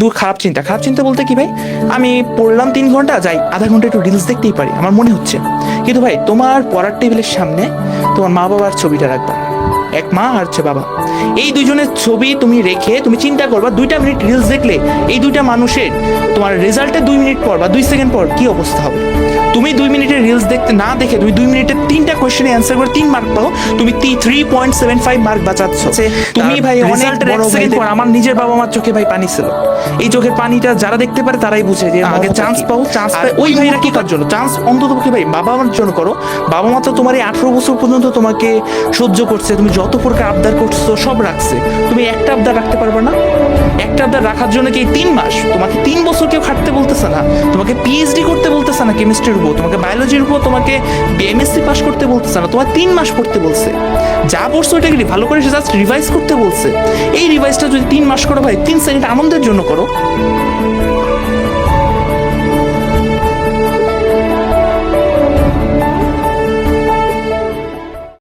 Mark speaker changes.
Speaker 1: দূর খারাপ চিন্তা। খারাপ চিন্তা বলতে কি ভাই, আমি পড়লাম 3 ঘন্টা, যাই আধা ঘন্টা একটু রিলস দেখতেই পারি, আমার মনে হচ্ছে। কিন্তু ভাই তোমার পড়ার টেবিলের সামনে তোমার মা বাবার ছবিটা রাখবা, এক মা আর হচ্ছে বাবা, এই দুজনের ছবি তুমি রেখে তুমি চিন্তা করবা 2টা মিনিট রিলস দেখলে এই 2টা মানুষের তোমার রেজাল্টে 2 মিনিট পর বা 2 সেকেন্ড পর কি অবস্থা হবে। তুমি 2 মিনিটের রিলস দেখতে না দেখে তুমি 2 মিনিটের 3টা কোয়েশ্চেনে অ্যান্সার করে 3 মার্ক পাও, তুমি 3.75 মার্ক বাঁচাচ্ছ। তুমি ভাই অনেক বড় সেকেন্ড পর আমার নিজের বাবা মার চোখে ভাই পানি ছিল। এই চোখের পানিটা যারা দেখতে পারে তারাই বুঝে যে আগে চান্স পাও, চান্স পাই ওই ভাইরা কি কার জন্য চান্স অন্তত পক্ষে ভাই বাবা মার জন্য করো। বাবা মা তো তোমার এই 18 বছর পর্যন্ত তোমাকে সহ্য করছে, তুমি যত প্রকার আবদার করছো সব রাখছে, তুমি একটা আবদার রাখতে পারবে না? একটা আবদার রাখার জন্য কি 3 মাস তোমাকে 3 বছর কেউ খাটতে বলতেছে না, তোমাকে পিএইচডি করতে বলতেছে না কেমিস্ট্রির উপর, তোমাকে বায়োলজির উপর, তোমাকে বিএমএসসি পাস করতে বলতেছে না, তোমার 3 মাস পড়তে বলছে। যা পড়ছো ওইটাকে ভালো করে জাস্ট রিভাইজ করতে বলছে। এই রিভাইজটা যদি 3 মাস করো ভাই, 3 সেকেন্ড আনন্দের জন্য করো,